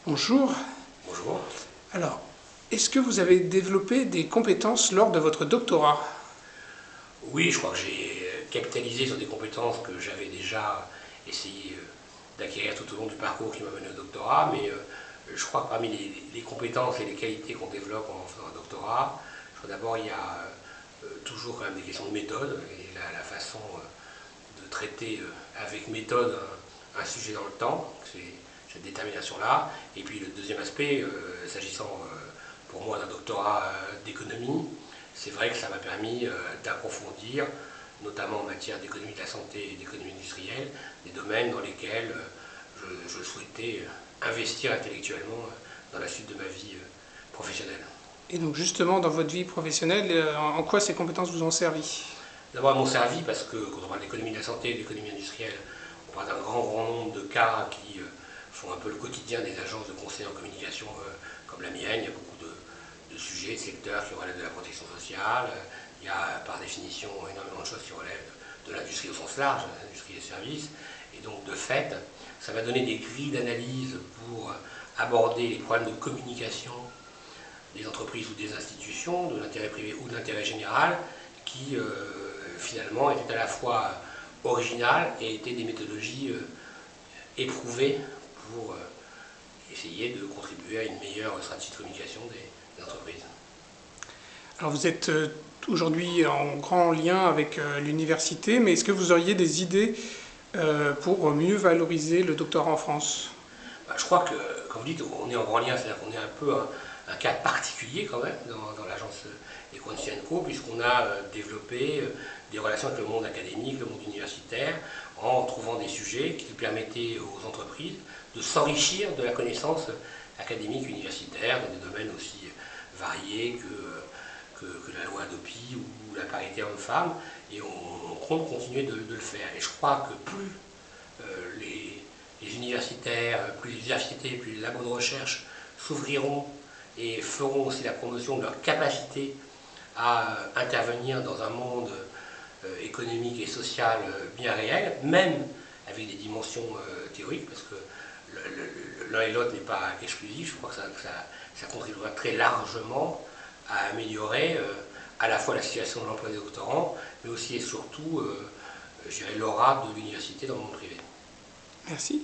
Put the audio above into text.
Bonjour. Bonjour. Alors, est-ce que vous avez développé des compétences lors de votre doctorat? Oui, je crois que j'ai capitalisé sur des compétences que j'avais déjà essayé d'acquérir tout au long du parcours qui m'a mené au doctorat, mais je crois que parmi les compétences et les qualités qu'on développe en faisant un doctorat, je crois d'abord il y a toujours quand même des questions de méthode et la façon de traiter avec méthode un sujet dans le temps, c'est cette détermination-là. Et puis le deuxième aspect, s'agissant pour moi d'un doctorat d'économie, c'est vrai que ça m'a permis d'approfondir, notamment en matière d'économie de la santé et d'économie industrielle, des domaines dans lesquels je souhaitais investir intellectuellement dans la suite de ma vie professionnelle. Et donc justement, dans votre vie professionnelle, en quoi ces compétences vous ont servi? D'abord, elles m'ont servi parce que quand on parle d'économie de la santé et d'économie industrielle, on parle d'un grand nombre de cas qui font un peu le quotidien des agences de conseil en communication comme la mienne. Il y a beaucoup de sujets, de secteurs qui relèvent de la protection sociale. Il y a par définition énormément de choses qui relèvent de l'industrie au sens large, l'industrie des services. Et donc de fait, ça m'a donné des grilles d'analyse pour aborder les problèmes de communication des entreprises ou des institutions, de l'intérêt privé ou de l'intérêt général, qui finalement étaient à la fois originales et étaient des méthodologies éprouvées pour essayer de contribuer à une meilleure stratégie de communication des entreprises. Alors vous êtes aujourd'hui en grand lien avec l'université, mais est-ce que vous auriez des idées pour mieux valoriser le doctorat en France? Je crois que, comme vous dites, on est en grand lien, c'est-à-dire qu'on est un peu un cas particulier quand même dans l'agence Equincy & Co, puisqu'on a développé des relations avec le monde académique, le monde universitaire, en trouvant des sujets qui permettaient aux entreprises de s'enrichir de la connaissance académique universitaire dans des domaines aussi variés que la loi Hadopi ou la parité homme-femme, et on compte continuer de le faire. Et je crois que plus les universitaires, plus les universités, plus les labos de recherche s'ouvriront et feront aussi la promotion de leur capacité à intervenir dans un monde économique et social bien réel, même avec des dimensions théoriques, parce que l'un et l'autre n'est pas exclusif. Je crois que ça contribuera très largement à améliorer à la fois la situation de l'emploi des doctorants, mais aussi et surtout, je dirais, l'aura de l'université dans le monde privé. Merci.